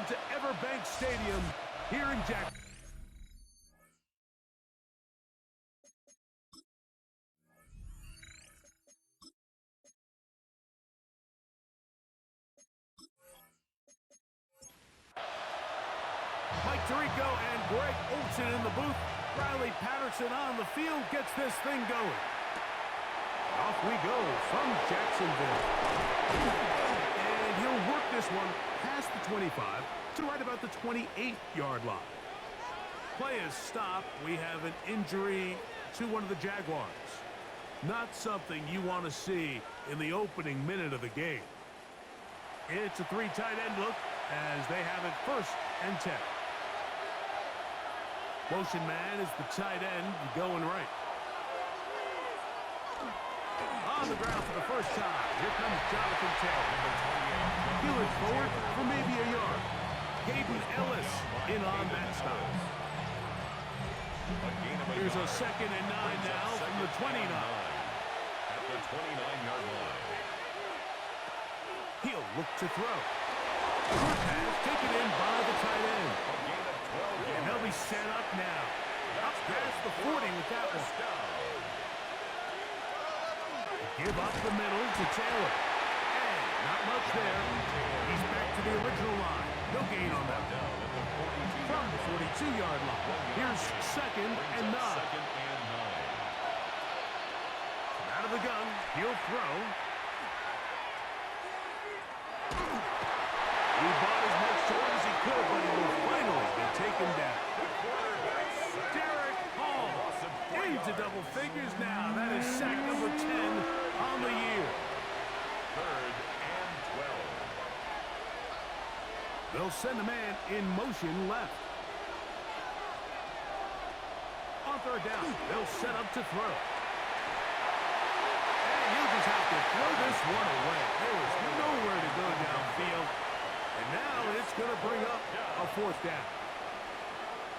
to Everbank Stadium here in Jack. Mike Tirico and Greg Olson in the booth. Riley Patterson on the field gets this thing going. Off we go from Jacksonville. And he'll work this one past the 25 to right about the 28-yard line. Play is stopped. We have an injury to one of the Jaguars. Not something you want to see in the opening minute of the game. It's a 3 tight end look as they have it 1st and 10. Motion man is the tight end going right. On the ground for the first time. Here comes Jonathan Taylor. He'll it forward for maybe a yard. Hayden Ellis in on that stop. Here's a 2nd and 9 now from the 29. At the 29-yard line. He'll look to throw. Short pass taken in by the tight end. And they'll be set up now. Up past the 40 with that one. Give up the middle to Taylor. And not much there. He's back to the original line. No gain on that. From the 42-yard line. Here's 2nd and 9. Out of the gun. He'll throw. He bought as much time as he could, but he will finally be taken down. Derek Hall into double figures now. That is sack number 10 on the year. 3rd and 12. They'll send a man in motion left. On 3rd down, they'll set up to throw. And he'll just have to throw this one away. There is nowhere to go downfield. And now it's going to bring up a 4th down.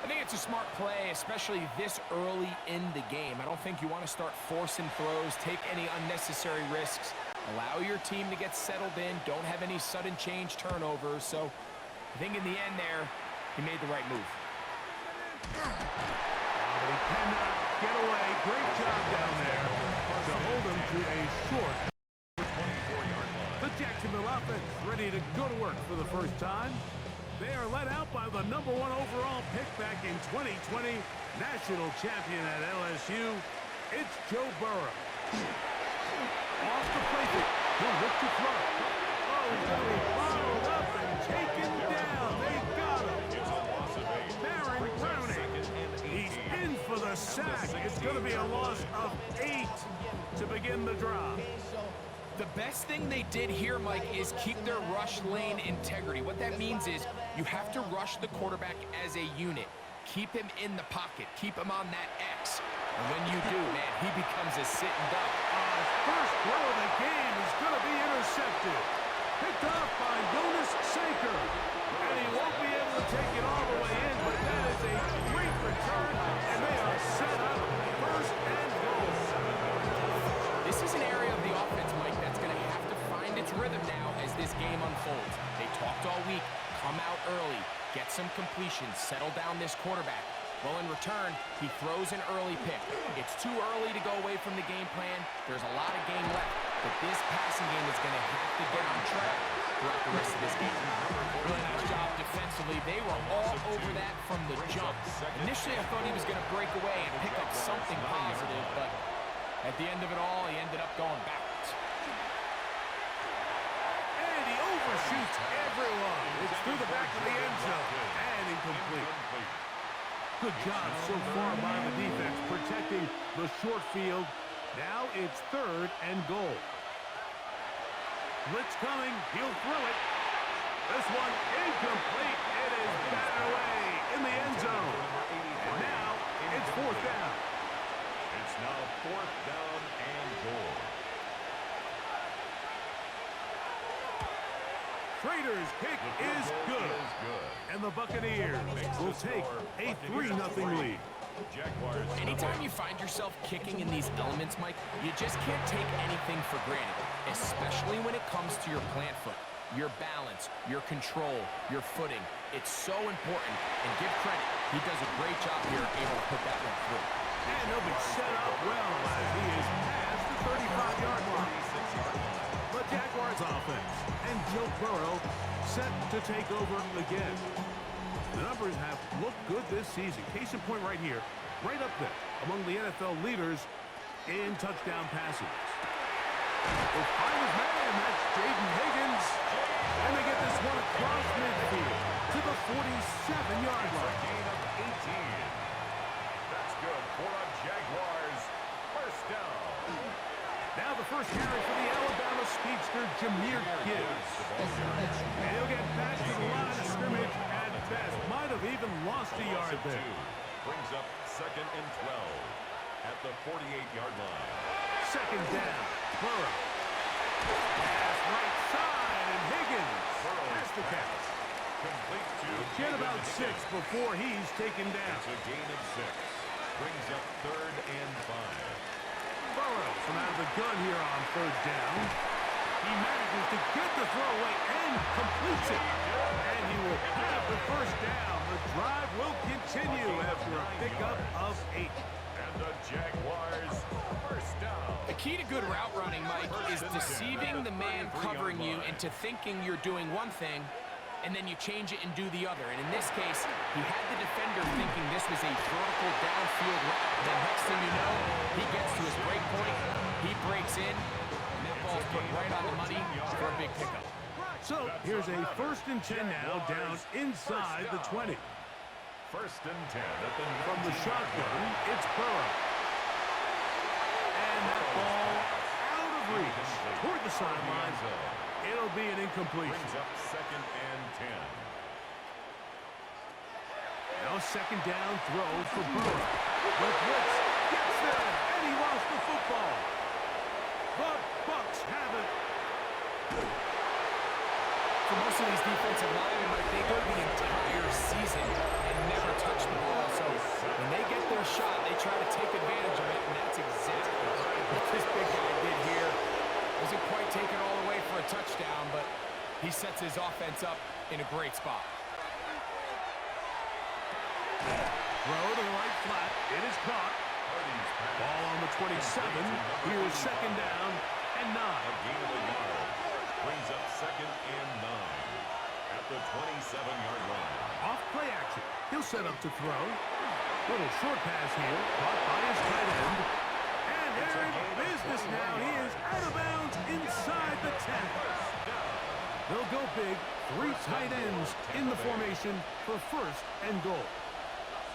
I think it's a smart play, especially this early in the game. I don't think you want to start forcing throws, take any unnecessary risks. Allow your team to get settled in. Don't have any sudden change turnovers. So I think in the end there, he made the right move. He cannot get away. Great job down there to hold him to a short 24-yard line. The Jacksonville offense ready to go to work for the first time. They are led out by the #1 overall pick back in 2020, national champion at LSU. It's Joe Burrow. Off the plate. He'll look to throw. Oh, he's going to be followed up and taken down. They got him. Baron Browning. He's in for the sack. It's going to be a loss of 8 to begin the drive. The best thing they did here, Mike, is keep their rush lane integrity. What that means is you have to rush the quarterback as a unit. Keep him in the pocket. Keep him on that X. And when you do, man, he becomes a sitting duck. First throw of the game is going to be intercepted. Picked off by Jonas Saker. And he won't be able to take it all the way in, but that is a great return, and they are set up 1st and goal. This is an area of the offense, Mike, that's going to have to find its rhythm now as this game unfolds. They talked all week, come out early, get some completions, settle down this quarterback. Well, in return, he throws an early pick. It's too early to go away from the game plan. There's a lot of game left, but this passing game is going to have to get on track throughout the rest of this game. Really nice job defensively. They were all over that from the jump. Initially, I thought he was going to break away and pick up something positive, but at the end of it all, he ended up going backwards. And he overshoots everyone. It's through the back of the end zone. And incomplete. Good job so far by the defense protecting the short field. Now it's 3rd and goal. Blitz coming. He'll throw it. This one incomplete. It is batted away in the end zone. And now it's 4th down. It's now 4th down and goal. Raiders' kick is good. And the Buccaneers will take a 3-0 lead. Anytime you find yourself kicking in these elements, Mike, you just can't take anything for granted, especially when it comes to your plant foot. your balance, your control, your footing. It's so important, and give credit. He does a great job here able to put that one through. And he'll be set up well as he is past the 35-yard line. The Jaguars offense and Joe Burrow set to take over again. The numbers have looked good this season. Case in point right here, right up there among the NFL leaders in touchdown passes. They'll find his man, that's Jaden Higgins. And they get this one across midfield to the 47-yard line. Gain of 18. That's good for the Jaguars. First down. Now the first carry for the Alabama speedster, Jahmyr Gibbs. And he'll get back to the line of scrimmage at best. Might have even lost a yard there. Brings up 2nd and 12 at the 48-yard line. Second down, Burrow. Pass right side, and Higgins has the catch. Complete to Get about 6 before he's taken down. It's a gain of 6. Brings up 3rd and 5. Burrow from out of the gun here on 3rd down. He manages to get the throw away and completes it. And he will have the first down. The drive will continue after a pickup of 8. And the Jaguars first down. The key to good route running, Mike, is deceiving the man covering you into thinking you're doing one thing, and then you change it and do the other. And in this case, he had the defender thinking this was a vertical downfield route. Then next thing you know, he gets to his break point, he breaks in, and that ball's put right on the money for a big pickup. So here's a 1st and 10 now down inside the 20. 1st and 10 at the From the shotgun, it's Burrow. And that ball out of reach toward the sideline. It'll be an incompletion. Brings up 2nd and 10. Now 2nd down throw for Burrow. The blitz gets there, and he lost the football. The Bucs have it. For most of these defensive linemen, Mike, they go the entire season and never touch the ball. So when they get their shot, they try to take advantage of it, and that's exactly what this big guy did here. Doesn't quite take it all the way for a touchdown, but he sets his offense up in a great spot. Throw to the right flat. It is caught. Ball on the 27. Here's 2nd down and 9. A gain of a yard. Brings up 2nd and 9 at the 27-yard line. Off play action. He'll set up to throw. Little short pass here. Caught by his tight end. And they're in business now. He is out of bounds inside the 10. They'll go big. 3 tight ends in the formation for 1st and goal.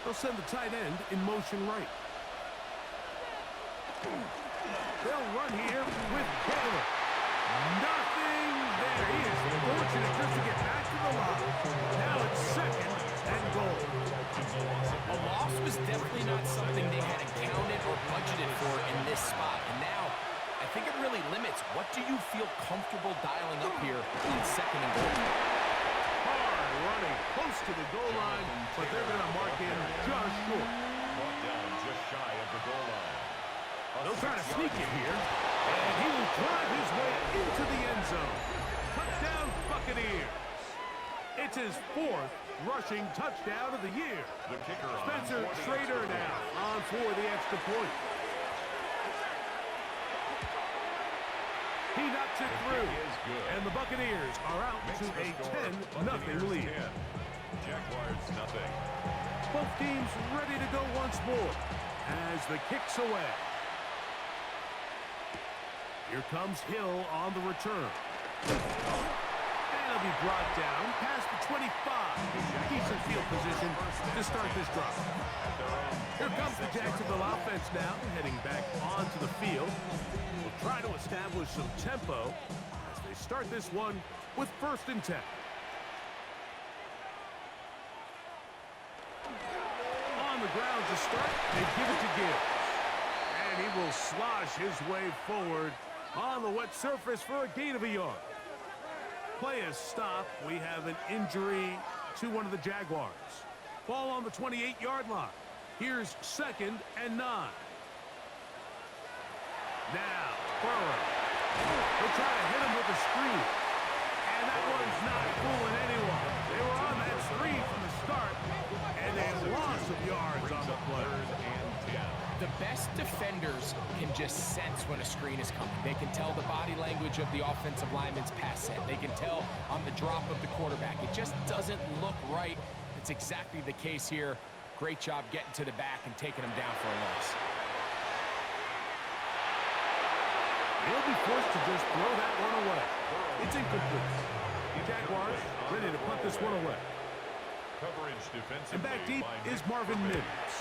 They'll send the tight end in motion right. They'll run here with Taylor. Nothing there. He is fortunate just to get back to the line. Now it's 2nd and goal. A loss was definitely not something they had accounted or budgeted for in this spot. And now, I think it really limits what do you feel comfortable dialing up here in 2nd and goal. Hard running close to the goal line, but they're going to mark in just short. Brought down just shy of the goal line. They'll try to sneak it here, and he will drive his way into the end zone. Touchdown, Buccaneers. It's his 4th rushing touchdown of the year. The kicker on Spencer for the Schrader extra now point. on for the extra point. He knocks it through, is good. and the Buccaneers are out Makes to the a score 10-0 lead. 10. Jaguars nothing. Both teams ready to go once more as the kick's away. Here comes Hill on the return. And he'll be brought down past the 25. Decent field position to start this drive. Here comes the Jacksonville offense now, heading back onto the field. We'll try to establish some tempo as they start this one with 1st and 10. On the ground to start, they give it to Gibbs. And he will slosh his way forward on the wet surface for a gain of a yard. Play is stopped. We have an injury to one of the Jaguars. Ball on the 28-yard line. Here's 2nd and 9. Now, Burrow. They'll try to hit him with a screen. And And that one's not fooling anyone. They were on that screen from the start, and a loss of yards on the play. The best defenders can just sense when a screen is coming. They can tell the body language of the offensive lineman's pass set. They can tell on the drop of the quarterback. It just doesn't look right. It's exactly the case here. Great job getting to the back and taking him down for a loss. He'll be forced to just throw that one away. It's incomplete. The Jaguars ready to put this one away. Coverage defensively. And back deep is Marvin Mims.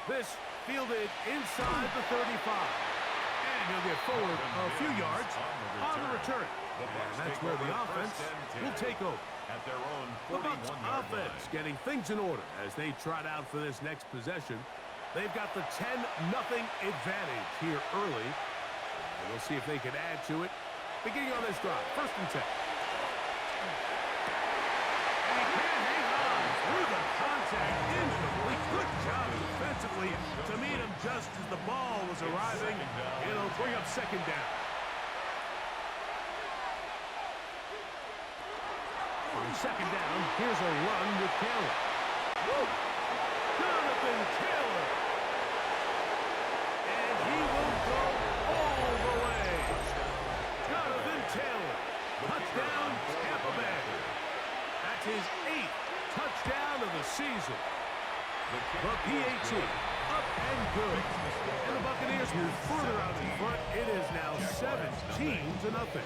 This fielded inside the 35. And he'll get forward a few yards on the return. And that's where the offense will take over. At their own The Bucs 41-yard offense line. getting things in order as they trot out for this next possession. They've got the 10-0 advantage here early. And we'll see if they can add to it. Beginning on this drive, 1st and 10. And he can't hang on through the contact. Incomplete. Good job defensively to meet him just as the ball was arriving. It'll bring up 2nd down. On 2nd down, here's a run with Taylor. Woo! Jonathan Taylor! And he will go all the way. Jonathan Taylor. Touchdown, Tampa Bay. That's his 8th touchdown of the season. The PAT, up and good. And the Buccaneers move further out in front. It is now 17-0.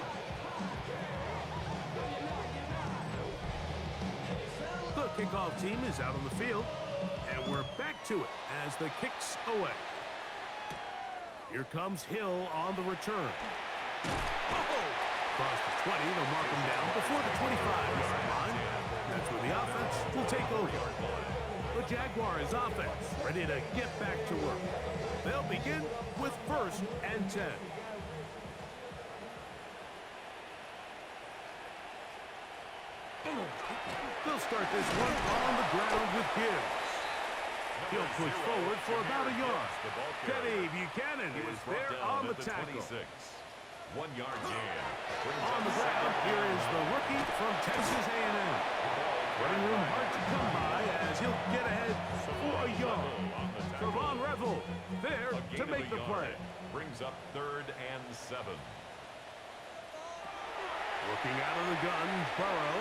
The kickoff team is out on the field, and we're back to it as the kick's away. Here comes Hill on the return. Oh! Across the 20, they'll mark him down before the 25-yard line. That's where the offense will take over. The Jaguars offense ready to get back to work. They'll begin with 1st and 10. They'll start this one on the ground with Gibbs. He'll push forward for about a yard. Kenny Buchanan is there on the tackle. 1-yard gain. On the ground, here is the rookie from Texas A&M. Running room hard to come by as he'll get ahead for a yard. Trevon Revel there to make the play. Brings up 3rd and 7. Looking out of the gun, Burrow.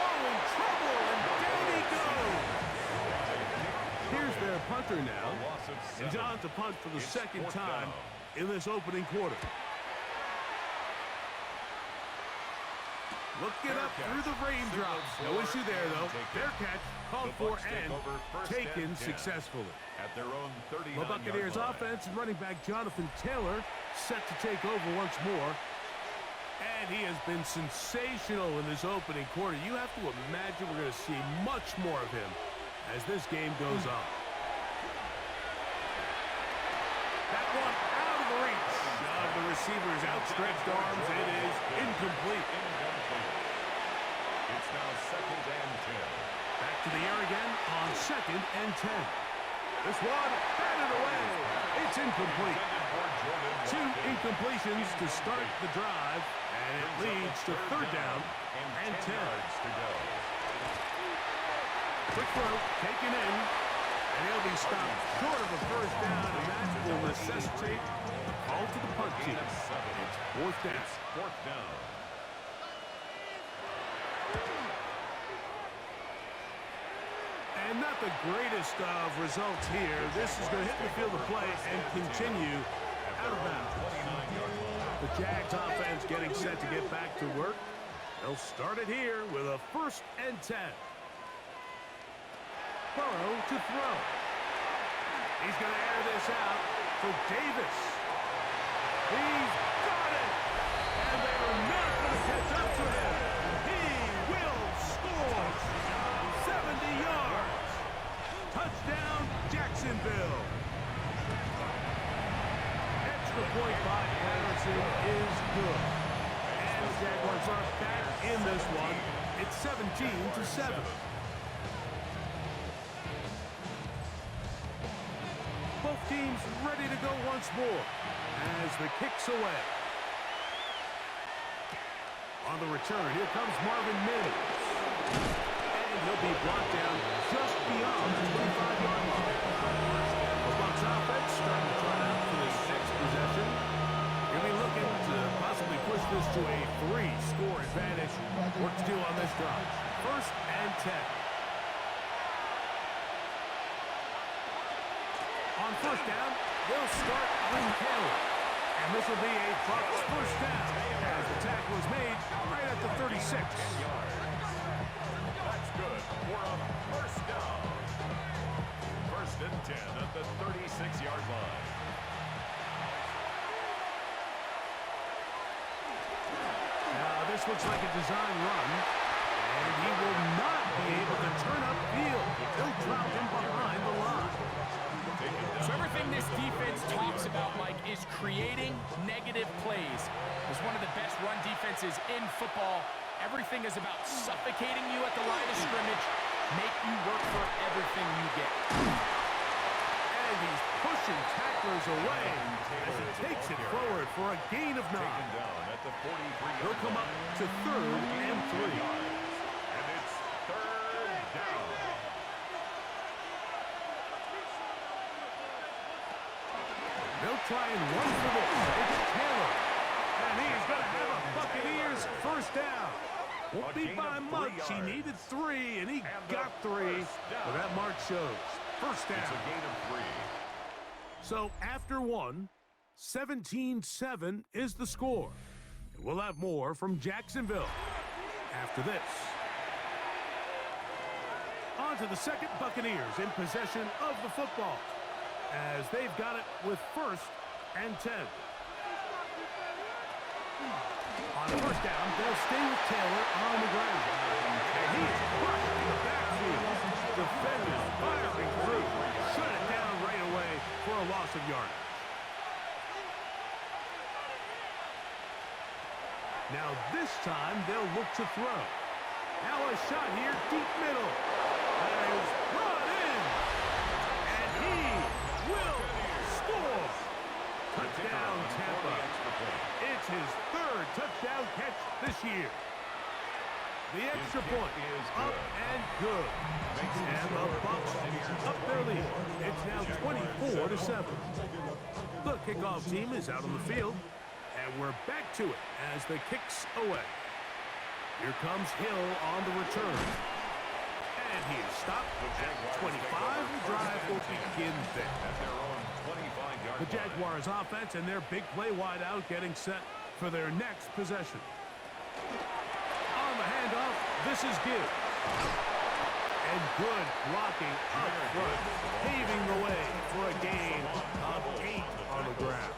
Oh, in trouble, and down he goes. Here's their punter now. And John to punt for the 2nd time in this opening quarter. Looking up through the raindrops. No issue there, though. Their catch called for and taken successfully. At their own 39-yard The Buccaneers offense and running back Jonathan Taylor set to take over once more. And he has been sensational in this opening quarter. You have to imagine we're going to see much more of him as this game goes on. That one out of the reach of the receiver's outstretched arms. It is incomplete. It's now 2nd and 10. Back to the air again on 2nd and 10. This one batted away. It's incomplete. 2 incompletions to start the drive, and it leads to 3rd down and 10. Quick throw, taken in, and he'll be stopped short of a 1st down, and that will necessitate a call to the punt team. It's 4th down. 4th down. And not the greatest of results here. This is going to hit the field of play and continue out of bounds. The Jags offense getting set to get back to work. They'll start it here with a 1st and 10. Burrow to throw. He's going to air this out for Davis. He's got it! And they are not going to catch up to him. He will score! 70 yards! Touchdown, Jacksonville! Extra point by Harrison is good. And the Jaguars are back in this one. It's 17-7. Both teams ready to go once more as the kick's away. On the return, here comes Marvin Mims. And he'll be blocked down just beyond the 25-yard line. The Bucs offense starting to try out for this next possession. He'll be looking to possibly push this to a 3-score advantage. Work to do on this drive. 1st and 10. On 1st down, they'll start with Taylor. And this will be a Bucs 1st down as the tackle is made right at the 36. That's good for a 1st down. 1st and 10 at the 36-yard line. Now this looks like a design run, and he will not be able to turn upfield. He'll drop him behind the line. So everything this defense talks about, Mike, is creating negative plays. It's one of the best run defenses in football. Everything is about suffocating you at the line of scrimmage, make you work for everything you get. And he's pushing tacklers away as he takes it forward for a gain of 9. He'll come up to 3rd and 3. And it's 3rd down. They'll try and run for this. It's Taylor. And he's going to have a Buccaneers 1st down. Won't be by much. He needed 3, and he got 3. But that mark shows. 1st down. It's a gain of 3. So after 1, 17-7 is the score. And we'll have more from Jacksonville after this. On to the 2nd Buccaneers in possession of the football, as they've got it with 1st and 10. On 1st down, they'll stay with Taylor on the ground. And he is crushed in the backfield. Defenders firing through. Shut it down right away for a loss of yardage. Now this time, they'll look to throw. Now a shot here, deep middle. That is brought in. And he will score. Touchdown, Tampa. It's his 3rd touchdown catch this year. The extra point is up and good. And the Bucs up their lead. It's now 24-7. The kickoff team is out on the field. And we're back to it as the kick's away. Here comes Hill on the return. And he is stopped at 25. The drive will begin there. The Jaguars offense and their big play wide out getting set for their next possession. On the handoff, this is Gibbs. And good blocking up front, paving the way for a gain of 8 on the ground.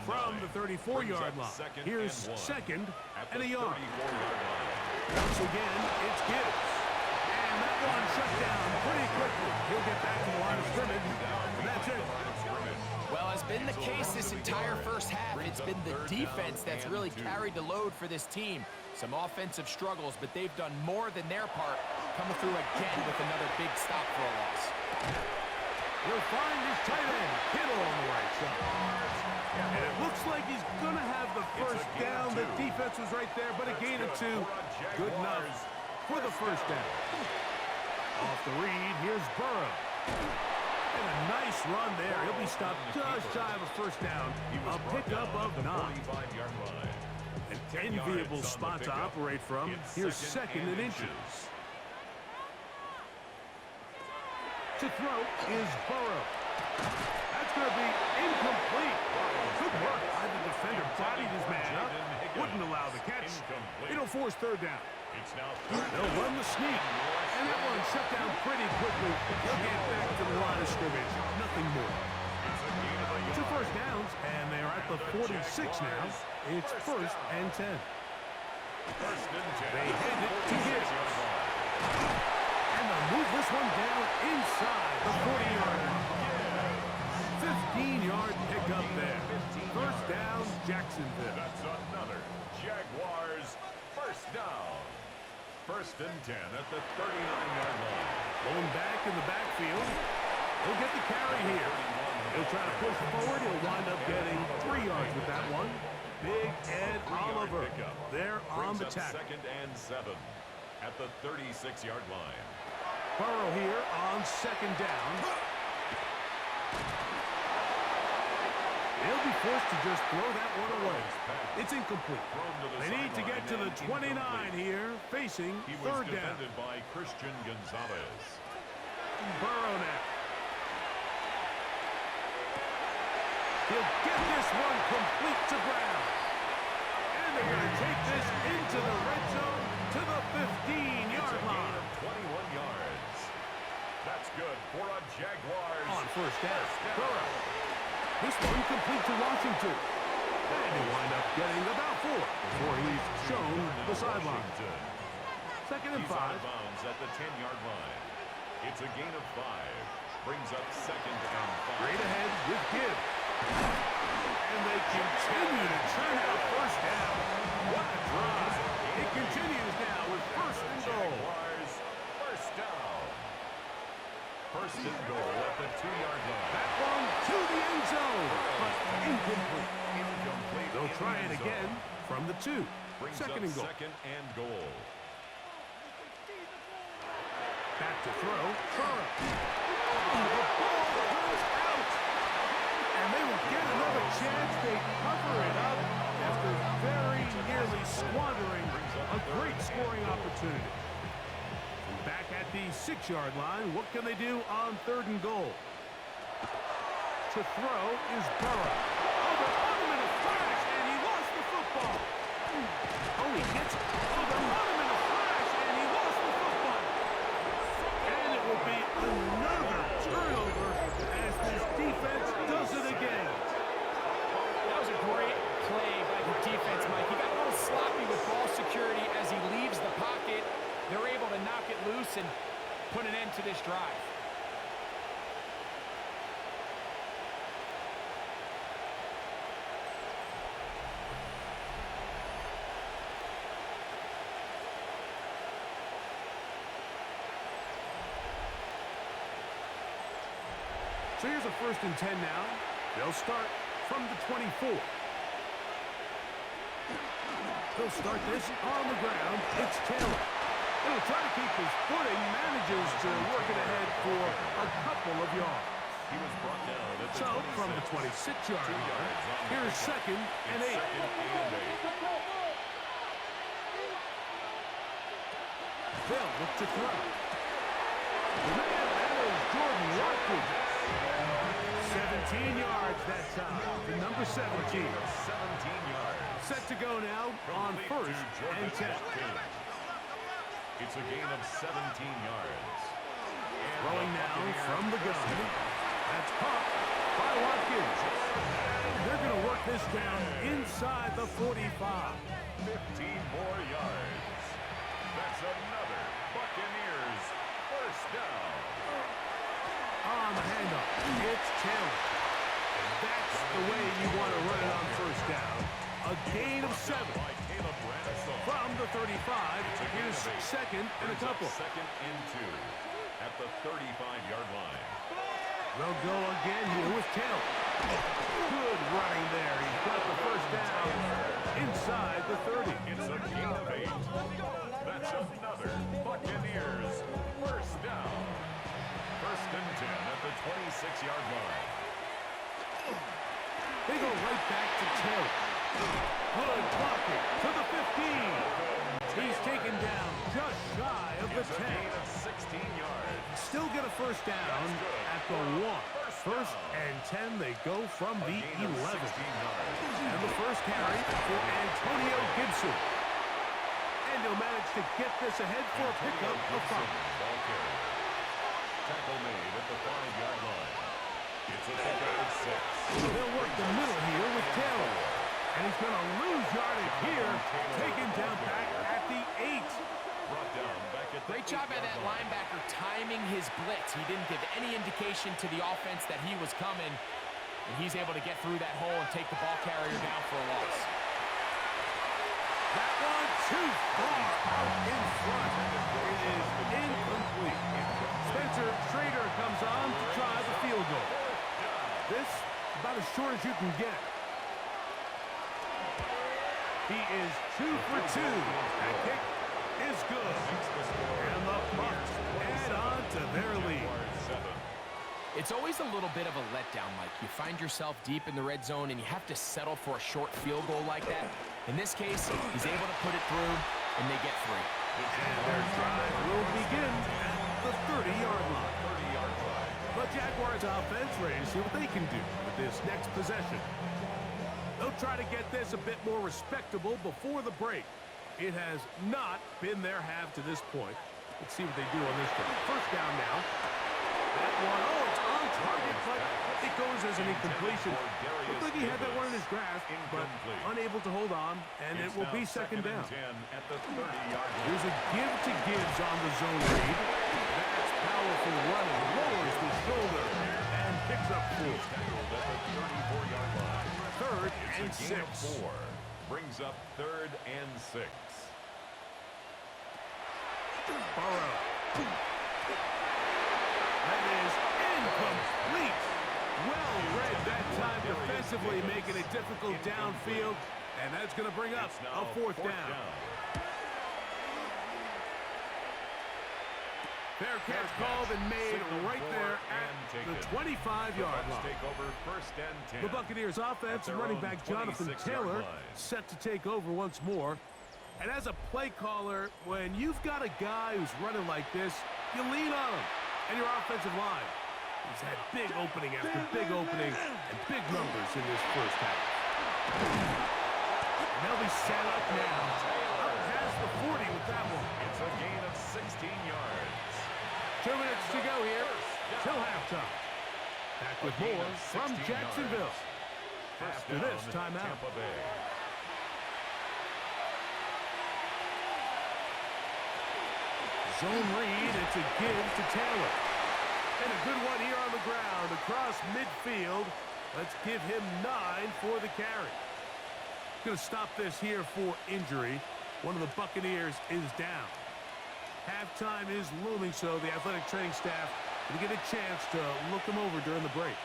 From the 34-yard line, here's 2nd and a yard. Once again, it's Gibbs. And that one shut down pretty quickly. He'll get back to the line of scrimmage, and that's it. Well, as been the case this entire 1st half, it's been the defense that's really carried the load for this team. Some offensive struggles, but they've done more than their part, coming through again with another big stop for a loss. He'll find his tight end, Kittle, on the right side. And it looks like he's going to have the 1st down. The defense was right there, but a gain of 2. Good enough for the 1st down. Off the read, here's Burrow. And a nice run there. He'll be stopped just shy of a 1st down. A pickup of 9. An enviable spot to operate from. Here's 2nd and inches. To throw is Burrow. That's going to be incomplete. Good work by the defender. Bodied his man up. Wouldn't allow the catch. It'll force 3rd down. They'll run the sneak. And that one shut down pretty quickly. He'll get back to the line of scrimmage. Nothing more. 2 1st downs, and they're at the 46 now. It's 1st and 10. They hand it to Gibbs. And they'll move this one down inside the 40-yard line. 15-yard pickup there. 1st down, Jacksonville. That's another Jaguars 1st down. 1st and 10 at the 39-yard line. Going back in the backfield. He'll get the carry here. He'll try to push forward. He'll wind up getting 3 yards with that one. Big Ed Oliver there on the tackle. Second and 7 at the 36-yard line. Burrow here on second down. He'll be forced to just throw that one away. It's incomplete. They need to get to the 29 here, facing third down. He was defended by Christian Gonzalez. Burrow now. He'll get this one complete to Brown. And they're going to take this into the red zone to the 15-yard line. 21 yards. That's good for a Jaguars. On first down, Burrow. This one complete to Washington. And he'll wind up getting about 4 before he's shown the sideline. Second and 5. He's out of bounds at the 10-yard line. It's a gain of 5. Brings up second and 5. Straight ahead with Gibbs. And they continue to turn out first down. What a drive. It continues now with first and goal. Jaguars, first down. First and goal at the 2-yard line. That one to the end zone, but incomplete. Incomplete. They'll try it again from the 2. Brings Second up and goal. second and goal. Back to throw. Burrow. Oh, the ball goes out. And they will get another chance. They cover it up after very nearly squandering a great scoring opportunity. And back at the 6-yard line, what can they do on third and goal? To throw is Burrow. Oh, they're on him in a flash, and he lost the football. Oh, he gets it. Oh, they're on him in a flash, and he lost the football. And it will be another turnover as this defense does it again. That was a great play by the defense, Mike. He got a little sloppy with ball security as he leaves the pocket. They're able to knock it loose and put an end to this drive. So here's a first and 10 now. They'll start from the 24. They'll start this on the ground. It's Taylor. He'll try to keep his footing, manages to work it ahead for a couple of yards. He was brought down at the So from the 26-yard line, here's second and 8. They'll look to throw. Man, that is Jordan Watkins. 17 yards that time. The number 17. 17 yards. Set to go now on first and 10. It's a gain of 17 yards. Throwing now from the gun. That's caught by Watkins. They're going to work this down inside the 45. 15 more yards. That's another Buccaneers first down. On the handoff, it's Taylor. And that's the way you want to run it on first down. A gain of 7. From the 35, here's second and a couple. Second and 2 at the 35-yard line. They'll go again here with Taylor. Good running there. He's got the first down inside the 30. It's a gain of 8. That's another Buccaneers first down. First and 10 at the 26-yard line. They go right back to Taylor. Good blocking to the 15. He's taken down just shy of the 10. Gain of 16 yards. Still get a first down at the 1. First and 10, they go from the 11. And the first carry for Antonio Gibson. And he'll manage to get this ahead for a pickup of 5. Tackle made at the 5-yard line. It's a pickup of 6. They'll work the middle here with Taylor. And he's going to lose yardage here. Taken down back at the 8. Brought down back at the Great job by that linebacker timing his blitz. He didn't give any indication to the offense that he was coming. And he's able to get through that hole and take the ball carrier down for a loss. That one too far out in front. It is incomplete. Spencer Schrader comes on to try the field goal. This, about as short as you can get. He is 2 for 2. That kick is good. And the Bucks add on to their lead. It's always a little bit of a letdown, Mike. You find yourself deep in the red zone, and you have to settle for a short field goal like that. In this case, he's able to put it through, and they get 3. And their drive will begin at the 30-yard line. But Jaguars offense ready to see what they can do with this next possession. They'll try to get this a bit more respectable before the break. It has not been their half to this point. Let's see what they do on this one. First down now. That one, oh, it's on target, but it goes as an incompletion. Looked like he had that one in his grasp, but unable to hold on, and it will be second down. Here's a give to Gibbs on the zone read. That's powerful running, lowers the shoulder, and picks up 4. Third and 6. Brings up 3rd and 6. Burrow. That is incomplete. Well read that time defensively, making it difficult downfield, and that's going to bring up a 4th down. Fair catch called and made right there at the 25-yard line. The Buccaneers offense and running back Jonathan Taylor set to take over once more. And as a play caller, when you've got a guy who's running like this, you lean on him and your offensive line. He's had big opening after big opening and big numbers in this first half. And they'll be set up now. Up past the 40 with that one. It's a gain of 16 yards. 2 minutes to go here till halftime. Back with more from Jacksonville after this timeout. Zone read, it's a give to Taylor. And a good one here on the ground across midfield. Let's give him 9 for the carry. Going to stop this here for injury. One of the Buccaneers is down. Halftime is looming, so the athletic training staff will get a chance to look him over during the break.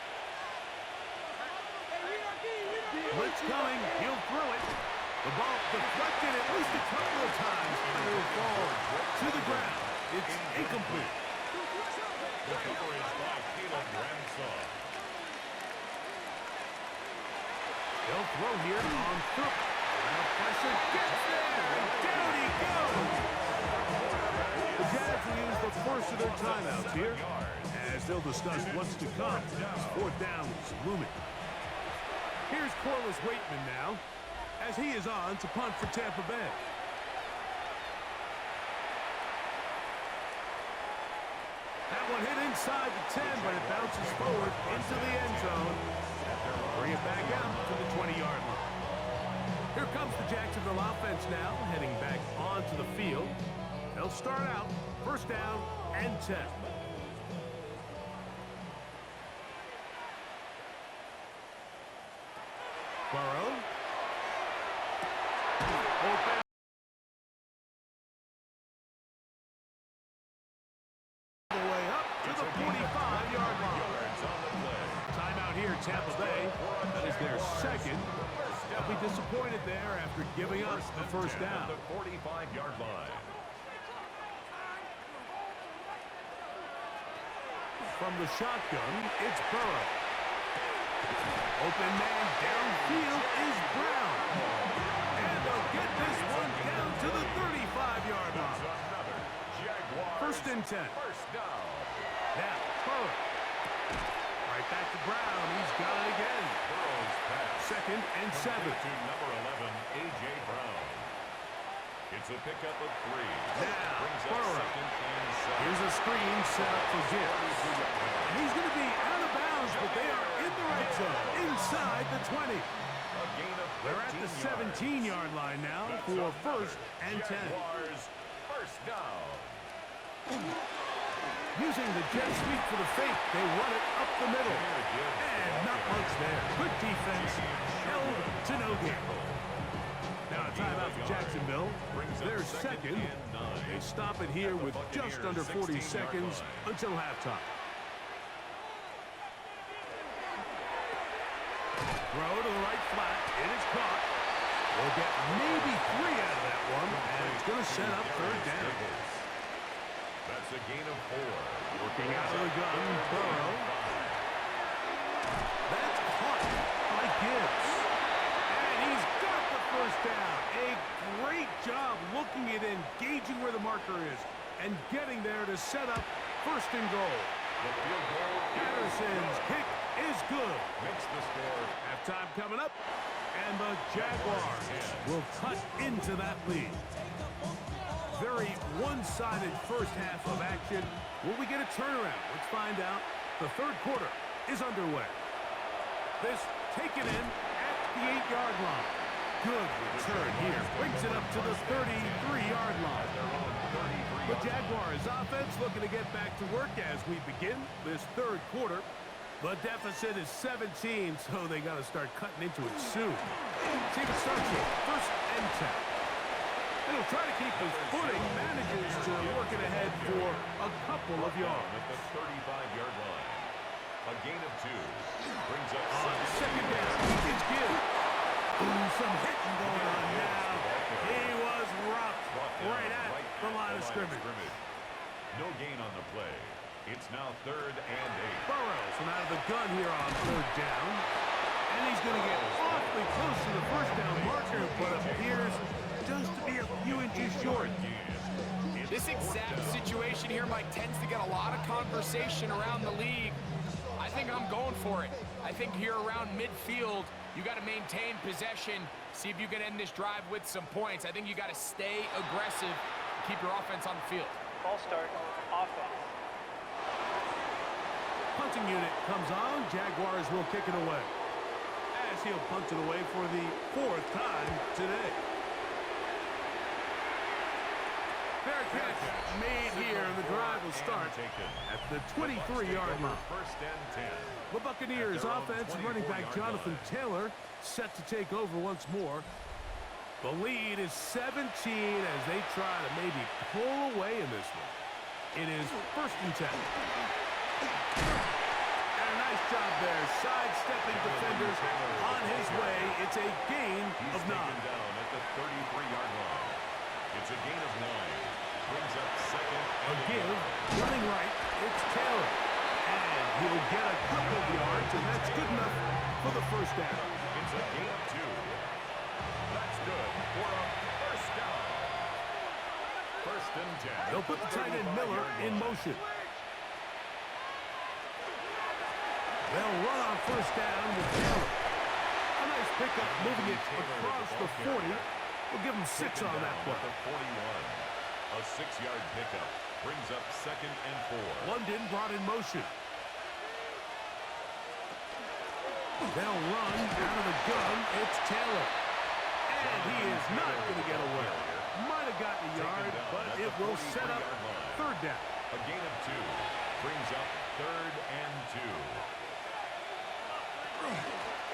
Blitz coming, he'll throw it. The ball deflected at least a couple of times, but it will fall to the ground. It's incomplete. The coverage by Caleb Ramsaw. They'll throw here on foot. Now pressure gets there, and down he goes. The Jags will use the first of their timeouts here, as they'll discuss what's to come. 4th down is looming. Here's Corliss Waitman now, as he is on to punt for Tampa Bay. That one hit inside the 10, but it bounces forward into the end zone. Bring it back out to the 20-yard line. Here comes the Jacksonville offense now, heading back onto the field. They'll start out, first down and 10. Burrow. Open. All the way up to the 45-yard line. Timeout here, Tampa Bay. That is their second. They'll be disappointed there after giving up the first down. The 45-yard line. From the shotgun, it's Burrow. Open man downfield is Brown. And they'll get this one down to the 35-yard line. First and 10. Now, Burrow. Right back to Brown. He's got it again. Second and 7. To number 11, A.J. Brown. It's a pickup of 3. Now, Brings up Burrow. 2nd and 7. Here's a screen set up for Gibbs. And he's going to be out of bounds, but they are in the right zone, inside the 20. A gain of 13 They're at the 17-yard line now for first and 10. Jaguars first down. Using the jet sweep for the fake, they run it up the middle. And not much there. Good defense, held to no gain. Now a timeout for Jacksonville. They're second. They stop it here with just under 40 seconds until halftime. Throw to the right flat. It is caught. We'll get maybe 3 out of that one, and it's going to set up third down. That's a gain of 4. Looking out of the gun, Burrow. That's caught by Gibbs. And he's got the first down. A great job looking at engaging where the marker is and getting there to set up first and goal. The field goal Patterson's kick is good. makes the score. Halftime coming up, and the Jaguars will cut into that lead. Very one-sided first half of action. Will we get a turnaround? Let's find out. The third quarter is underway. This taken in at the 8-yard line. Good return here. Brings it up to the 33-yard line. The Jaguars offense looking to get back to work as we begin this third quarter. The deficit is 17, so they got to start cutting into it soon. See if it starts here. First and 10. And he'll try to keep his footing. Manages to work it ahead for a couple of yards. At the 35-yard line. A gain of 2. Brings up Second down. It's good. Ooh, some hitting going on now. He was roughed right at the line of scrimmage. No gain on the play. It's now third and 8. Burrows from out of the gun here on third down. And he's going to get awfully close to the first down marker, but appears just to be a few inches short. This exact situation here, Mike, tends to get a lot of conversation around the league. I think I'm going for it. I think here around midfield, you got to maintain possession, see if you can end this drive with some points. I think you got to stay aggressive, keep your offense on the field. Ball start, offense. Punting unit comes on. Jaguars will kick it away. As he'll punt it away for the 4th time today. Fair catch made here, and the drive will start at the 23-yard line. First and 10. The Buccaneers offense and running back Jonathan Taylor set to take over once more. The lead is 17 as they try to maybe pull away in this one. It is first and 10. And a nice job there, sidestepping defenders on his way. It's a gain of 9. Down at the 33-yard line. It's a gain of 9. Brings up second A and give, running right, it's Taylor. And he'll get a couple of yards, and that's good enough for the first down. It's a gain of 2. That's good for a first down. First and 10. They'll put the tight end Miller in motion. They'll run on first down with Taylor. A nice pickup moving it across the 40. We'll give him 6 on that play. The 41. A 6-yard pickup brings up second and 4. London brought in motion. They'll run out of the gun. It's Taylor. And he is not going to get away. Might have gotten a yard, but it will set up third down. A gain of 2 brings up third and 2.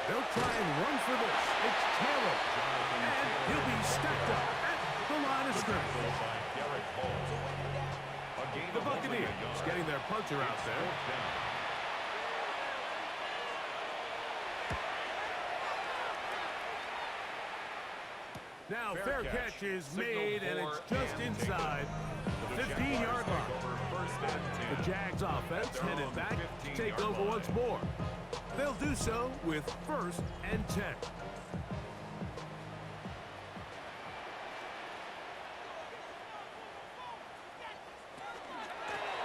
They'll try and run for this. It's Taylor. And he'll be stacked up at the line of scrimmage. The Buccaneers getting their punter out there. Now fair catch is made, and it's just inside the 15-yard line. The Jags offense headed back to take over once more. They'll do so with first and 10.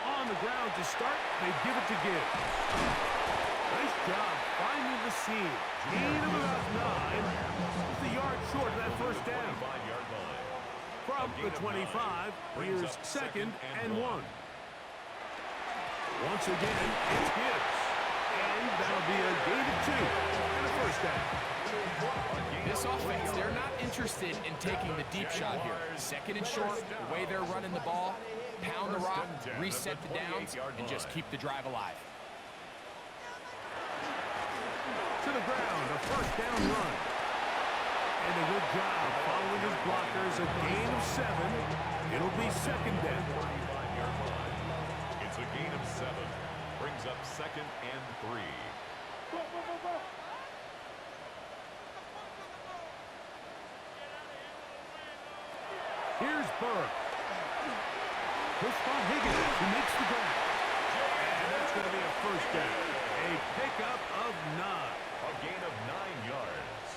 On the ground to start, they give it to Gibbs. Nice job finding the seam. Gain of about 9. Just a yard short of that first down. From the 25, here's second and 1. Once again, it's Gibbs. And that'll be a gain of 2 and a first down. This offense, they're not interested in taking the deep shot here. Second and short, the way they're running the ball, pound the rock, reset the downs, and just keep the drive alive. To the ground, a first down run. And a good job following his blockers, a gain of 7. It'll be second down. It's a gain of 7. Brings up second and 3. Here's Burrow. He'll spot Higgins, who makes the grab. And that's going to be a first down. A pickup of 9. A gain of 9 yards.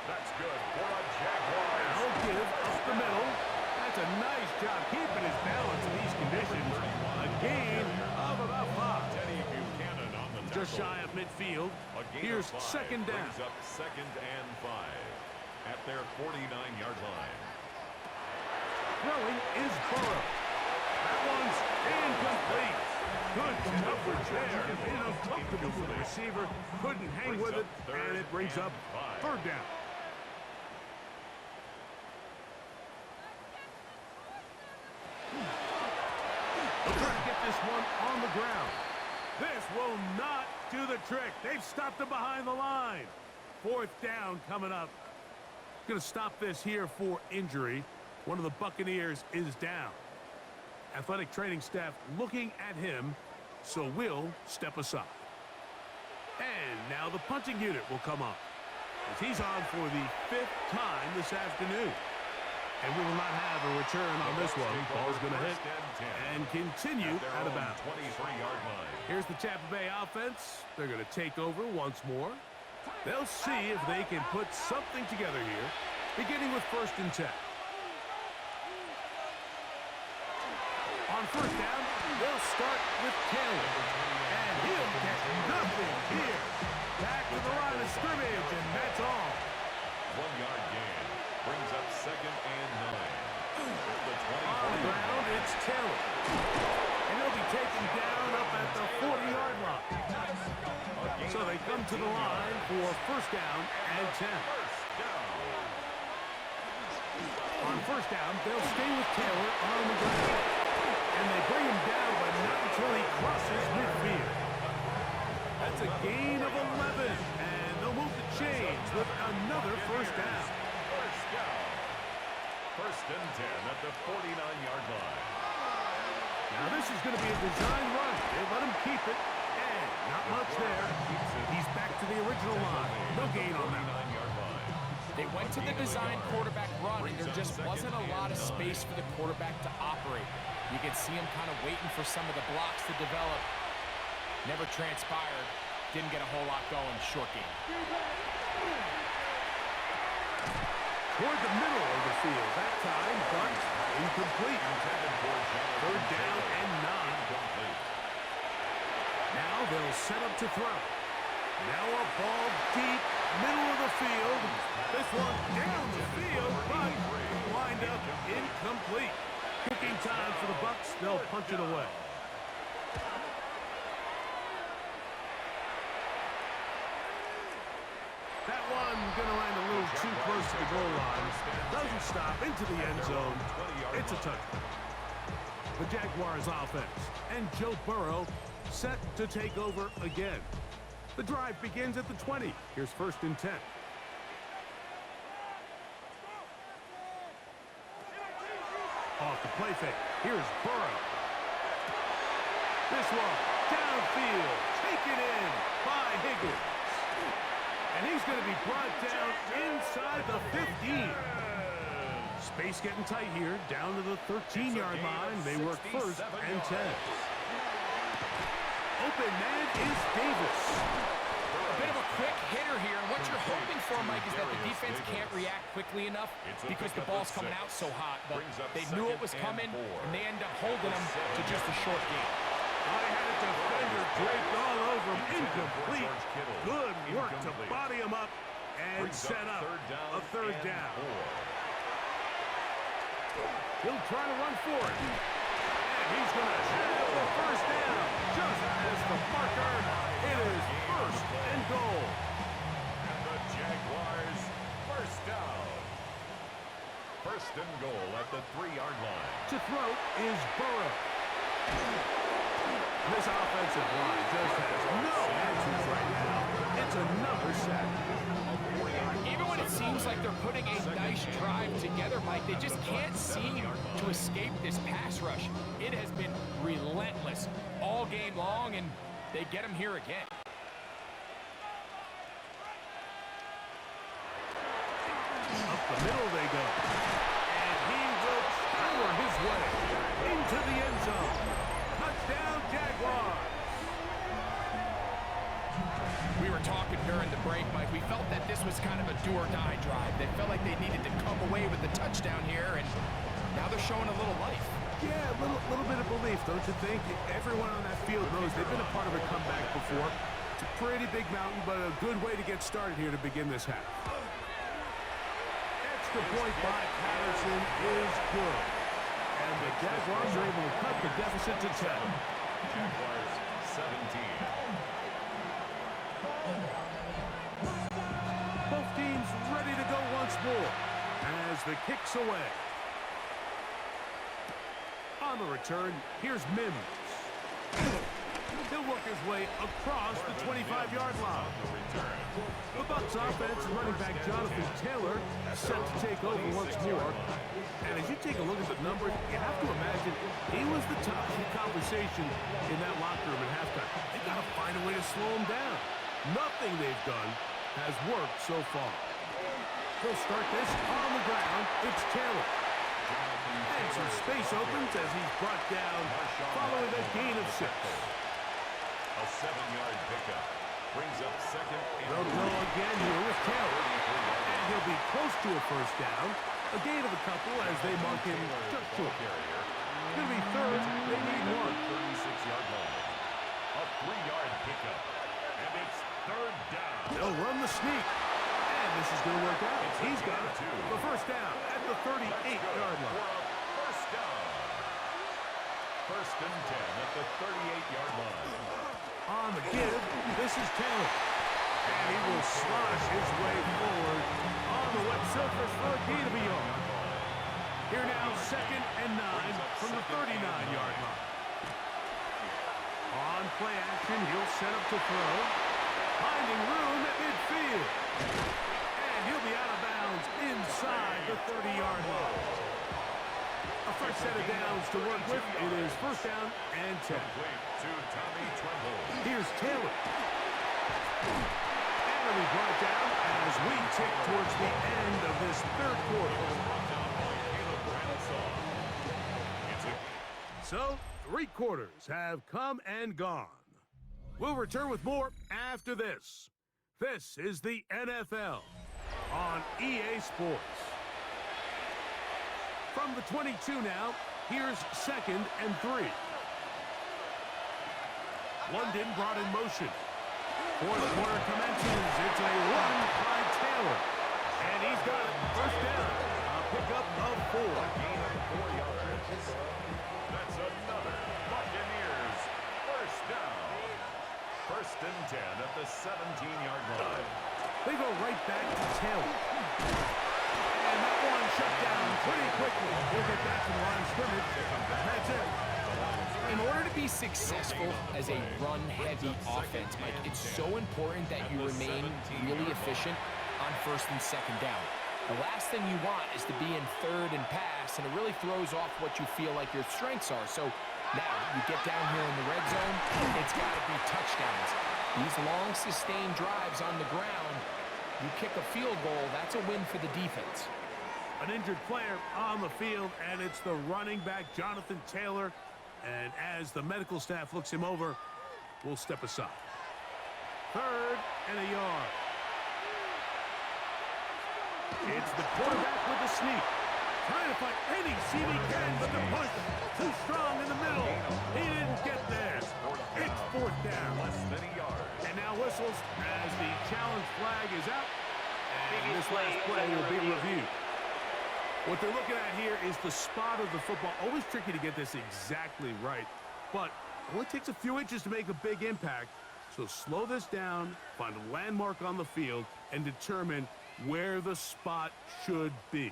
That's good for a Jaguar. Now give up the middle. That's a nice job keeping his balance in these conditions. A gain of about 5. Teddy Buchanan on the Just tackle. shy of midfield. A gain Here's of 5 second down. brings up 2nd and 5 at their 49-yard line. Throwing is Burrow. That one's incomplete. Good coverage there. Made it uncomfortable for the receiver. Couldn't hang with it, and it brings up 3rd down. They'll try to get this one on the ground. This will not do the trick. They've stopped him behind the line. 4th down coming up. Going to stop this here for injury. One of the Buccaneers is down. Athletic training staff looking at him, so we'll step aside. And now the punting unit will come on, as he's on for the 5th time this afternoon. And we will not have a return on this one. Ball's going to hit and continue out of bounds. 23-yard line. Here's the Tampa Bay offense. They're going to take over once more. They'll see if they can put something together here, beginning with 1st and 10. On 1st down, they'll start with Taylor. And he'll get nothing here. Back to the line of scrimmage, and that's all. 1-yard gain brings up 2nd and 9. The On the ground, it's Taylor. And he'll be taken down up at the 40-yard line. So they come to the line for 1st down and 10. On 1st down, they'll stay with Taylor on the ground. And they bring him down, but not until he crosses midfield. That's a gain of 11. And they'll move the chains with another 1st down. 1st and 10 at the 49-yard line. Now this is going to be a design run. They let him keep it. And not much there. He's back to the original line. No gain on that. 49-yard line. They went to the design quarterback run, and there just wasn't a lot of space for the quarterback to operate. You can see him kind of waiting for some of the blocks to develop. Never transpired. Didn't get a whole lot going. Short game. Toward the middle of the field that time, but incomplete. 3rd down and 9. Now they'll set up to throw. Now a ball deep, middle of the field. This one down the field, but wind up incomplete. Kicking time for the Bucs. They'll punch it away. That one going to land a little too close to the goal line. Doesn't stop into the end zone. It's a touchdown. The Jaguars offense and Joe Burrow set to take over again. The drive begins at the 20. Here's 1st and 10. Off the play fake. Here's Burrow. This one downfield. Taken in by Higgins. And he's going to be brought down inside the 15. Space getting tight here. Down to the 13-yard line. They work 1st and 10. Open man is Davis. A bit of a quick hitter here. And what you're hoping for, Mike, is that the defense can't react quickly enough because the ball's coming out so hot. But they knew it was coming, and they end up holding them to just a short game. I had a defender draped all over him. Incomplete. Good work to body him up and set up a 3rd down. He'll try to run for it. And he's going to have the 1st down. Just as the marker, it is 1st and goal. And the Jaguars 1st down. 1st and goal at the 3-yard line. To throw is Burrow. This offensive line just has no answers right now. It's another sack. Even when it seems like they're putting a nice drive together, Mike, they just can't seem to escape this pass rush. It has been relentless all game long, and they get him here again. Up the middle they go. And he will way into the end zone. Touchdown, Jaguars. We were talking during the break, Mike. We felt that this was kind of a do-or-die drive. They felt like they needed to come away with the touchdown here, and now they're showing a little life. Yeah, a little bit of belief, don't you think? Everyone on that field knows they've been a part of a comeback before. It's a pretty big mountain, but a good way to get started here to begin this half. Extra point by Patterson is good. And the Jaguars are able to cut the deficit to 10. Jaguars 17. Both teams ready to go once more as the kick's away. On the return, here's Mims. He'll work his way across the 25-yard line. The Bucs offense and running back Jonathan Taylor set to take over once more. And as you take a look at the numbers, you have to imagine he was the topic of conversation in that locker room at halftime. They've got to find a way to slow him down. Nothing they've done has worked so far. He'll start this on the ground. It's Taylor. And some space opens as he's brought down following a gain of 6. A 7-yard pickup brings up second and They'll go again here with Taylor. And he'll be close to a first down. A gain of a couple as they mark him just short. Going to be third. They need 1. 36-yard line. A 3-yard pickup. And it's third down. They'll run the sneak. And this is going to work out. He's got it. The first down at the 38-yard line. First down. First and 10 at the 38-yard line. On the give, this is Taylor. And he will slosh his way forward on the wet surface for a gain of a yard. Here now, second and 9 from the 39-yard line. On play action, he'll set up to throw. Finding room at midfield. And he'll be out of bounds inside the 30-yard line. A fresh set of downs to work with. It is first down and 10. To Tommy Tremble. Here's Taylor. And he'll be brought down as we tick towards the end of this third quarter. So, 3 quarters have come and gone. We'll return with more after this. This is the NFL on EA Sports. From the 22 now, here's second and 3. London brought in motion. Fourth quarter commences. It's a run by Taylor. And he's got it. First down. A pickup of 4. Gain of 4 yards. That's another Buccaneers first down. First and 10 at the 17-yard line. They go right back to Taylor. And that one shut down pretty quickly. He'll get back to the line of scrimmage. That's it. In order to be successful as a run-heavy offense, Mike, it's so important that you remain really efficient on first and second down. The last thing you want is to be in third and pass, and it really throws off what you feel like your strengths are. So now you get down here in the red zone, it's got to be touchdowns. These long, sustained drives on the ground, you kick a field goal, that's a win for the defense. An injured player on the field, and it's the running back, Jonathan Taylor. And as the medical staff looks him over, we'll step aside. Third and a yard. It's the quarterback with the sneak. Trying to find any seam he can, but the push too strong in the middle. He didn't get there. It's fourth down. Less than a yard. And now whistles as the challenge flag is out. And this last play will be reviewed. What they're looking at here is the spot of the football. Always tricky to get this exactly right, but it only takes a few inches to make a big impact. So slow this down, find a landmark on the field, and determine where the spot should be.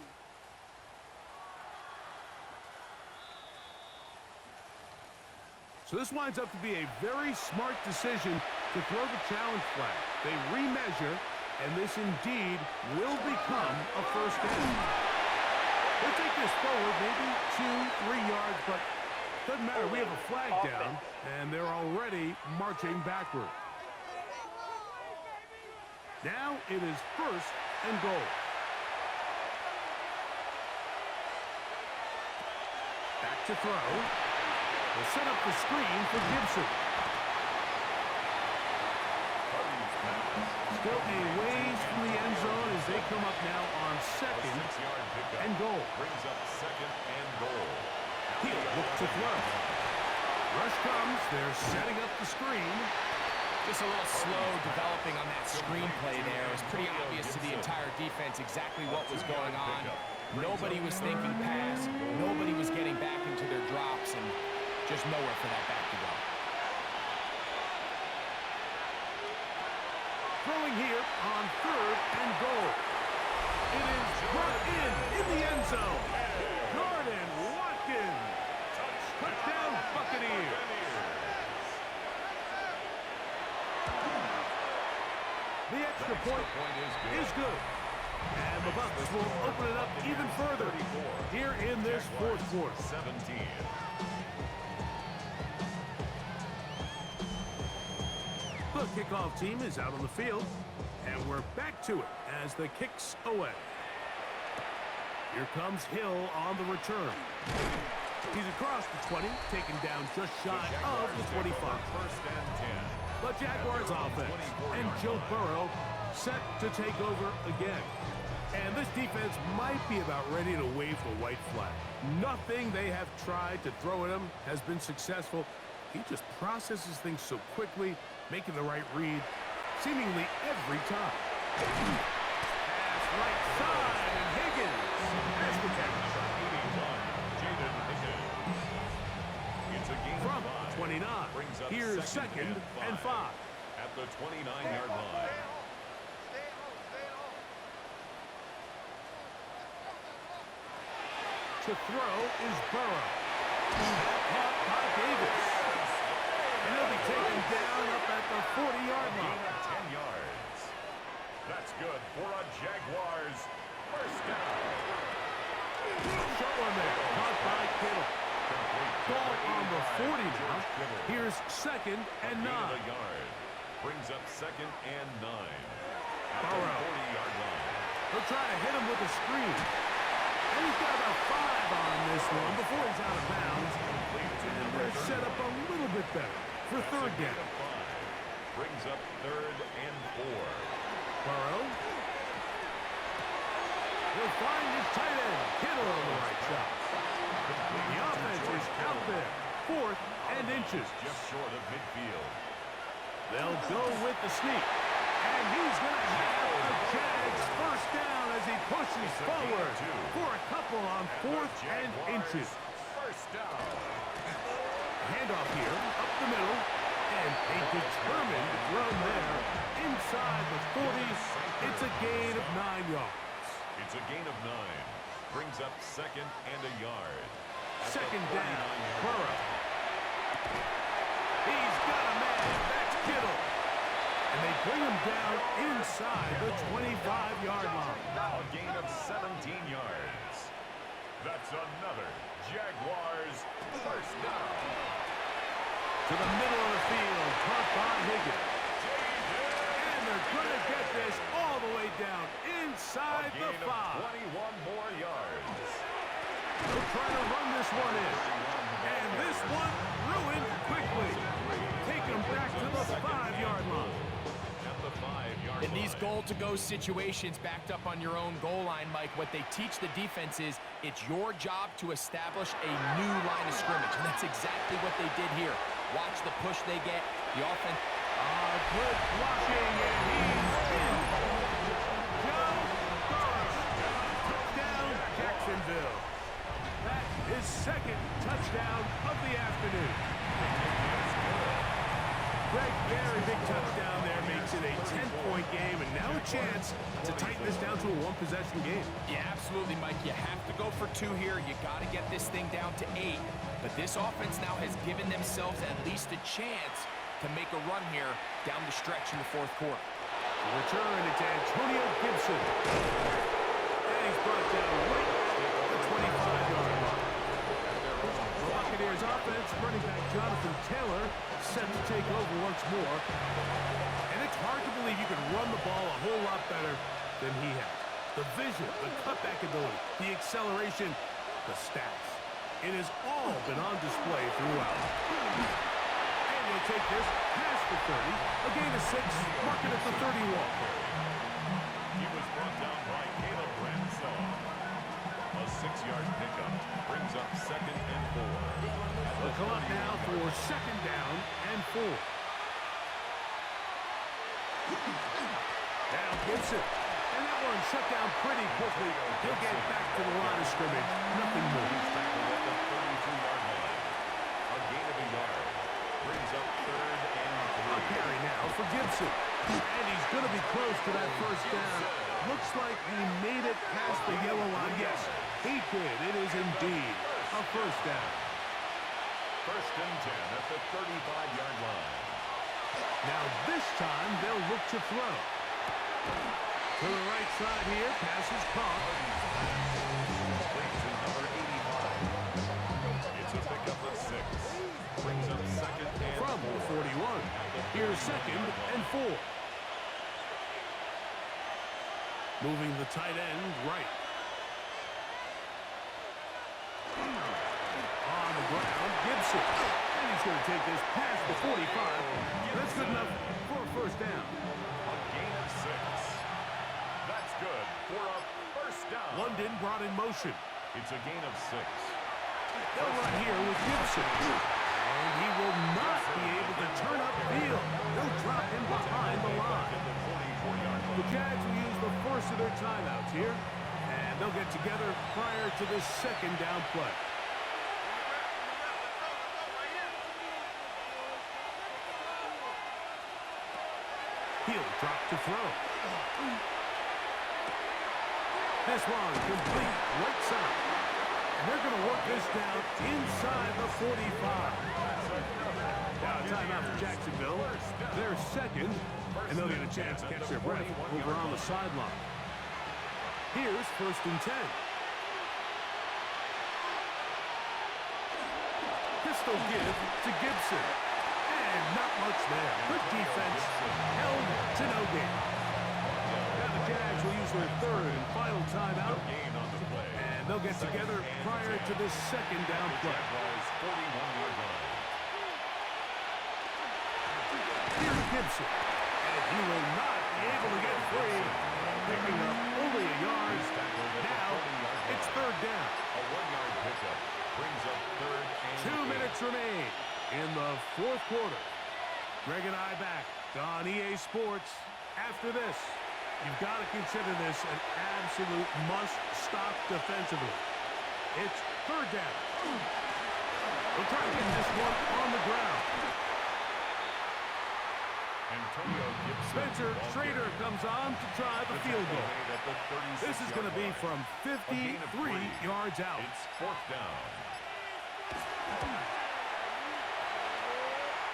So this winds up to be a very smart decision to throw the challenge flag. They remeasure, and this indeed will become a first down. We'll take this forward, maybe 2-3 yards, but doesn't matter. We have a flag down, and they're already marching backward. Now it is first and goal. Back to throw. Will set up the screen for Gibson. Still a ways from the end zone as they come up now on second and goal. Brings up second and goal. He'll look to throw. Rush comes. They're setting up the screen. Just a little slow developing on that screenplay there. It was pretty obvious to the entire defense exactly what was going on. Nobody was thinking pass. Nobody was getting back into their drops, and just nowhere for that back to go. Throwing here on third and goal. It is brought in the end zone. Jordan Watkins. Touchdown Buccaneers. The extra point is good. And the Bucs will open it up even further here in this fourth quarter. 17. The kickoff team is out on the field, and we're back to it as the kick's away. Here comes Hill on the return. He's across the 20, taken down just shy of the 25. First and 10. The Jaguars offense and Joe Burrow set to take over again. And this defense might be about ready to wave the white flag. Nothing they have tried to throw at him has been successful. He just processes things so quickly, making the right read seemingly every time. Pass right side, and Higgins has the catch. It's a gain From of 5. 29, Brings up here's second and 5. At the 29-yard line. To throw is Burrow. Caught by Davis. And he'll be taken down up at the 40-yard Gain line. of 10 yards. That's good for a Jaguars first down. Short one there. Caught by Kittle. Ball on the 40 now. Here's second and 9. Gain of a yard. Brings up second and 9. At the Burrow. 40-yard line. They'll try to hit him with a screen. And he's got about 5 on this one before he's out of bounds. And they're set up a little bit better for third Gain down. of 5. Brings up third and 4. Burrow. He'll find his tight end. Kittle on the right side. The offense is out there. Fourth and inches. Just short of midfield. They'll go with the sneak. And he's going to have a Jags first down as he pushes forward for a couple on fourth and inches. First down. Handoff here, up the middle, and a determined run there inside the 40s. It's a gain of 9 yards. It's a gain of 9. Brings up second and a yard. At Second the down, 49-yard Burrow. He's got a man. That's Kittle. And they bring him down inside the 25-yard line. A gain of 17 yards. That's another Jaguars first down. To the middle of the field, caught by Higgins. And they're going to get this all the way down inside the 5. 21 more yards. They'll try to run this one in. And this one ruined quickly. Take him back to the 5-yard line. At the 5-yard In these line. goal-to-go situations backed up on your own goal line, Mike, what they teach the defense is it's your job to establish a new line of scrimmage, and that's exactly what they did here. Watch the push they get. The offense. Good blocking, and he's in. Joe Joyce. Touchdown, Jacksonville. That is second touchdown of the afternoon. Greg, very big touchdown there, makes it a 10-point game, and now a chance to tighten this down to a one-possession game. Yeah, absolutely, Mike. You have to go for 2 here. You got to get this thing down to 8. But this offense now has given themselves at least a chance to make a run here down the stretch in the fourth quarter. The return, it's Antonio Gibson. And he's brought down right at the 25-yard line. The Buccaneers offense, running back Jonathan Taylor, set to take over once more. And it's hard to believe you can run the ball a whole lot better than he has. The vision, the cutback ability, the acceleration, the stats. It has all been on display throughout. And he'll take this past the 30. A gain of 6, marking at the 31. He was brought down by Caleb Ramshaw. A 6-yard pickup brings up 2nd and 4. They'll come up now for 2nd down and 4. Now Gibson. And that one shut down pretty quickly. He'll get back to the line of scrimmage. Nothing more. He's tackled at the 32-yard line. A gain of a yard brings up 3rd and 3. A carry now for Gibson. And he's going to be close to that first down. Looks like he made it past the yellow line. Yes, he did. It is indeed a first down. 1st and 10 at the 35-yard line. Now this time they'll look to throw. To the right side here, pass is caught. Complete to number 85. It's a pickup of 6. Brings up 2nd and From the 41. Here's 2nd and 4. Moving the tight end right. On the ground, Gibson. And he's going to take this past the 45. That's good enough for a first down. a gain of 6. That's good for a first down. London brought in motion. It's a gain of 6. They'll run here with Gibson. And he will not be able to turn upfield. They'll drop him behind the line. The Jags will use the first of their timeouts here. And they'll get together prior to this 2nd down play. He'll drop to throw. This one complete right side. And they're going to work this down inside the 45. Now timeout for Jacksonville. They're 2nd, and they'll get a chance to catch their breath over on the sideline. Here's 1st and 10. Pistol give to Gibson. And not much there. Good defense. Held to no gain. Now the Jags will use their 3rd and final timeout. Gain on the play. And they'll get together prior to this 2nd down play. Jaguars 41-yard line. Here's Gibson. And he will not be able to get free. Picking up only a yard. Now it's 3rd down. A 1-yard pickup brings up 3rd and 2 minutes remain in the 4th quarter. Greg and I back on EA Sports. After this, you've got to consider this an absolute must-stop defensively. It's 3rd down. We'll try to get this one on the ground. Antonio Gibson. Spencer Schrader comes on to try the field goal. This is going to be from 53 yards out. It's 4th down.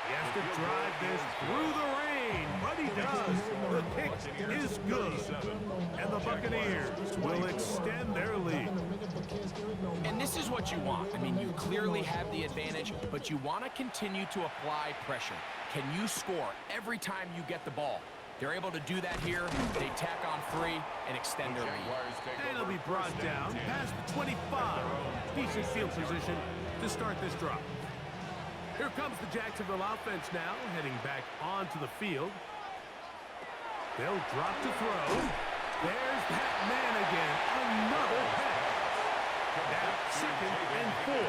He has to drive this through the rain, but he does. The kick is good, and the Buccaneers will extend their lead. And this is what you want. I mean, you clearly have the advantage, but you want to continue to apply pressure. Can you score every time you get the ball? They're able to do that here. They tack on 3 and extend their lead. And it'll be brought down past the 25. Decent field position to start this drop. Here comes the Jacksonville offense now, heading back onto the field. They'll drop to throw. There's that man again. Another pass. Now 2nd and 4.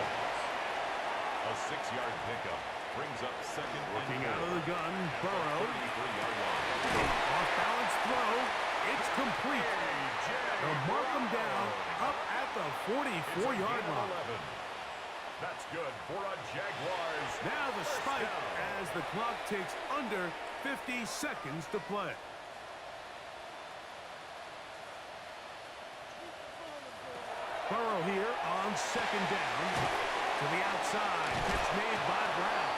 A 6-yard pickup brings up 2nd Working and 4. out of the gun, Burrow. 33-yard line. Off-balance throw. It's complete. They'll mark them down up at the 44-yard line. That's good for a Jaguars. Now the spike as the clock takes under 50 seconds to play. Burrow here on 2nd down. To the outside. Catch made by Brown.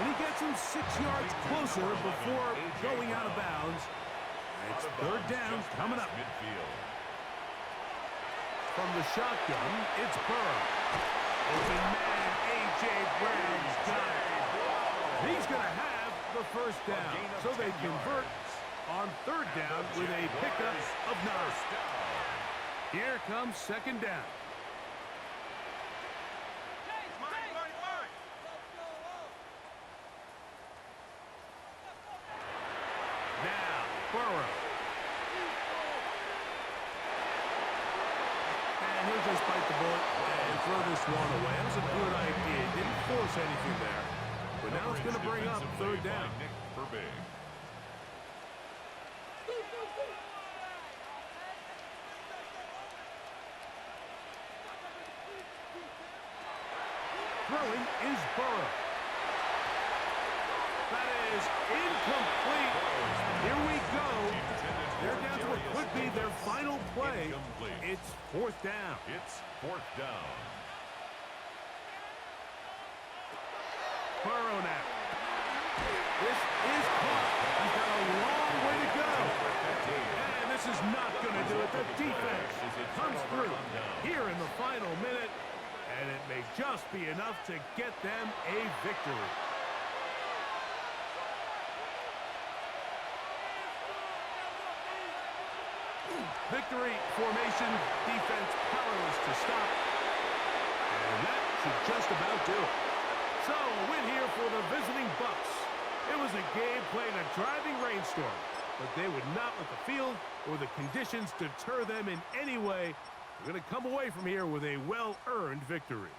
And he gets him 6 yards closer before going out of bounds. It's 3rd down coming up. Midfield. From the shotgun, it's Burrow. Open man, A.J. Brown's got it. He's going to have the first down. So they convert on 3rd down with a pickup of 9. Here comes 2nd down. this one away. That was a good idea. Didn't force anything there. But now it's going to bring up third down. Throwing is Burrow. That is incomplete. Here we go. They're down to what could be their final play. It's fourth down. It's fourth down. Burrow now. This is caught. He's got a long way to go. And this is not going to do it. The defense comes through here in the final minute. And it may just be enough to get them a victory. Victory formation, defense powerless to stop. And that should just about do it. So, a win here for the visiting Bucks. It was a game played in a driving rainstorm, but they would not let the field or the conditions deter them in any way. They're going to come away from here with a well-earned victory.